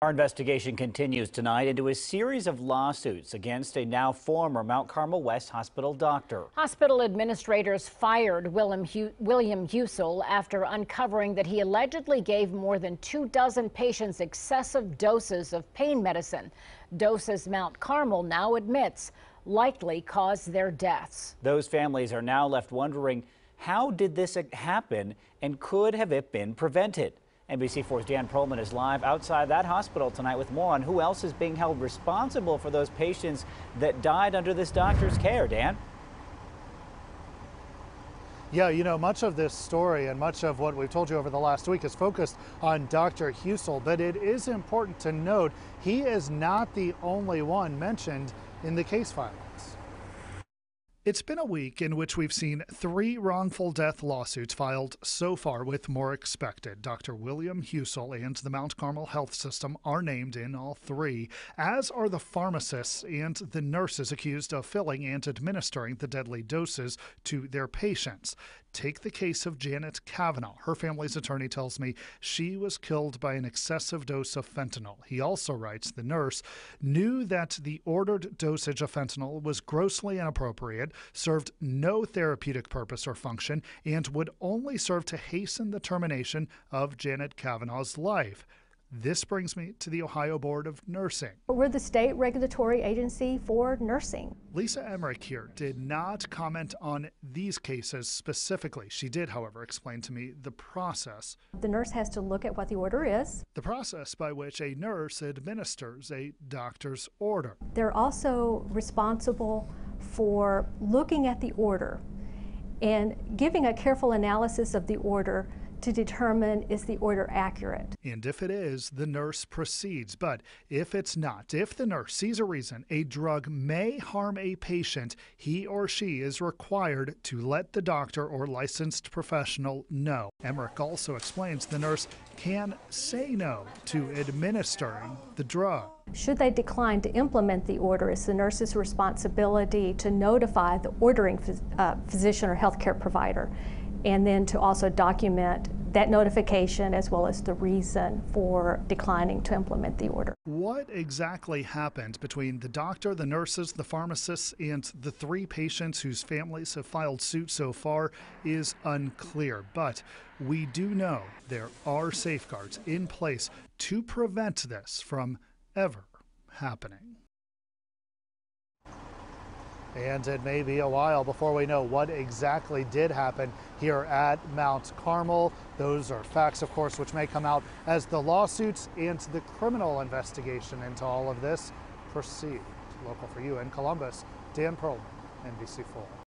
Our investigation continues tonight into a series of lawsuits against a now former Mount Carmel West Hospital doctor. Hospital administrators fired William Husel after uncovering that he allegedly gave more than 24 patients excessive doses of pain medicine. Doses Mount Carmel now admits likely caused their deaths. Those families are now left wondering, how did this happen and could have it been prevented? NBC4's Dan Perlman is live outside that hospital tonight with more on who else is being held responsible for those patients that died under this doctor's care. Dan? Yeah, you know, much of this story and much of what we've told you over the last week is focused on Dr. Husel, but it is important to note he is not the only one mentioned in the case filings. It's been a week in which we've seen 3 wrongful death lawsuits filed so far, with more expected. Dr. William Husel and the Mount Carmel Health System are named in all 3, as are the pharmacists and the nurses accused of filling and administering the deadly doses to their patients. Take the case of Janet Kavanaugh. Her family's attorney tells me she was killed by an excessive dose of fentanyl. He also writes the nurse knew that the ordered dosage of fentanyl was grossly inappropriate, served no therapeutic purpose or function, and would only serve to hasten the termination of Janet Kavanaugh's life. This brings me to the Ohio Board of Nursing. We're the state regulatory agency for nursing. Lisa EMRICH here did not comment on these cases specifically. She did, however, explain to me the process. The nurse has to look at what the order is. The process by which a nurse administers a doctor's order. They're also responsible for looking at the order and giving a careful analysis of the order to determine, is the order accurate? And if it is, the nurse proceeds. But if it's not, if the nurse sees a reason a drug may harm a patient, he or she is required to let the doctor or licensed professional know. EMRICH also explains the nurse can say no to administering the drug. Should they decline to implement the order, it's the nurse's responsibility to notify the ordering physician or healthcare provider, and then to also document that notification as well as the reason for declining to implement the order. What exactly happened between the doctor, the nurses, the pharmacists, and the 3 patients whose families have filed suit so far is unclear. But we do know there are safeguards in place to prevent this from ever happening. And it may be a while before we know what exactly did happen here at Mount Carmel. Those are facts, of course, which may come out as the lawsuits and the criminal investigation into all of this proceed. Local for you in Columbus, Dan Perlman, NBC4.